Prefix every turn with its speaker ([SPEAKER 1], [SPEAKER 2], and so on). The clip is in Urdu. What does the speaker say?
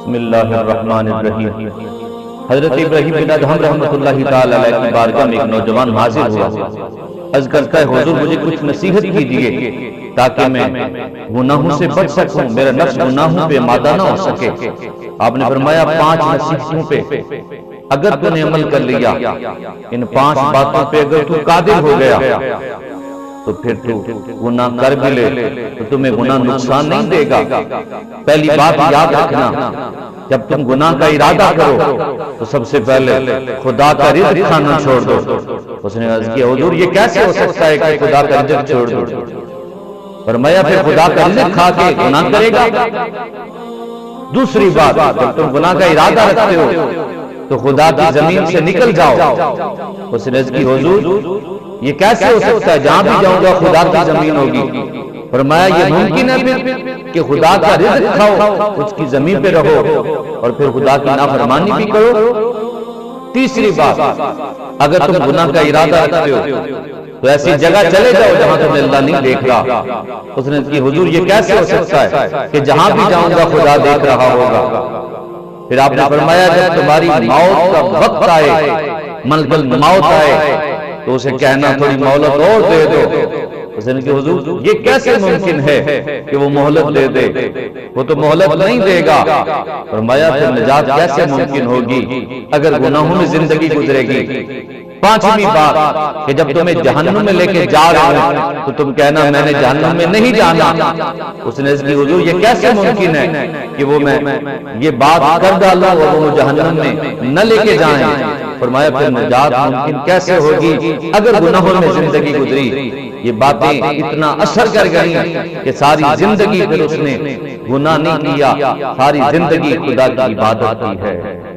[SPEAKER 1] بسم اللہ الرحمن الرحیم۔ حضرت ابراہیم بن ادہم رحمۃ اللہ تعالی علیہ کی بارگاہ میں ایک نوجوان حاضر ہوا۔ عرض کرتا ہے حضور مجھے کچھ نصیحت کیجیے تاکہ میں گناہوں سے بچ سکوں، میرا نفس گناہوں پہ مادہ نہ ہو سکے۔ آپ نے فرمایا 5 نصیحتوں پہ اگر تو نے عمل کر لیا، ان 5 باتوں پہ اگر تو قادر ہو گیا تو پھر تو گناہ کر بھی لے تو تمہیں گناہ نقصان نہیں دے گا۔ پہلی بات یاد رکھنا، جب تم گناہ کا ارادہ کرو تو سب سے پہلے خدا کا رزق کھانا چھوڑ دو۔ اس نے عرض کیا حضور یہ کیسے ہو سکتا ہے کہ خدا کا رزق چھوڑ دو؟ فرمایا پھر خدا کا رزق کھا کے گناہ کرے گا؟ دوسری بات، جب تم گناہ کا ارادہ رکھتے ہو تو خدا کی زمین سے نکل جاؤ۔ اس نے عرض کی حضور یہ کیسے ہو سکتا ہے؟ جہاں بھی جاؤں گا خدا کی زمین ہوگی۔ فرمایا یہ ممکن ہے پھر کہ خدا کا رزق کھاؤ، اس کی زمین پہ رہو اور پھر خدا کی نافرمانی بھی کرو۔ تیسری بات، اگر تم گناہ کا ارادہ رکھتے ہو تو ایسی جگہ چلے جاؤ جہاں تمہیں اللہ نہیں دیکھ رہا۔ اس نے کہا حضور یہ کیسے ہو سکتا ہے کہ جہاں بھی جاؤں گا خدا دیکھ رہا ہوگا؟ پھر آپ نے فرمایا جب تمہاری موت کا وقت آئے، ملکل موت آئے تو اسے کہنا تھوڑی مہلت اور دے دو۔ اس نے کہا حضور یہ کیسے ممکن ہے کہ وہ مہلت دے دے؟ وہ تو مہلت نہیں دے گا۔ فرمایا پھر نجات کیسے ممکن ہوگی اگر گناہوں میں زندگی گزرے گی؟ پانچویں بات کہ جب تمہیں جہنم میں لے کے جا رہے ہو تو تم کہنا میں نے جہنم میں نہیں جانا۔ اس نے اس کی حضور یہ کیسے ممکن ہے کہ وہ میں یہ بات کر ڈالوں اور وہ جہنم میں نہ لے کے جائیں؟ فرمایا پھر نجات ممکن کیسے ہوگی اگر گناہوں میں زندگی گزری؟ یہ باتیں اتنا اثر کر گئی کہ ساری زندگی پھر اس نے گناہ نہیں کیا، ساری زندگی خدا کی عبادت کی ہے۔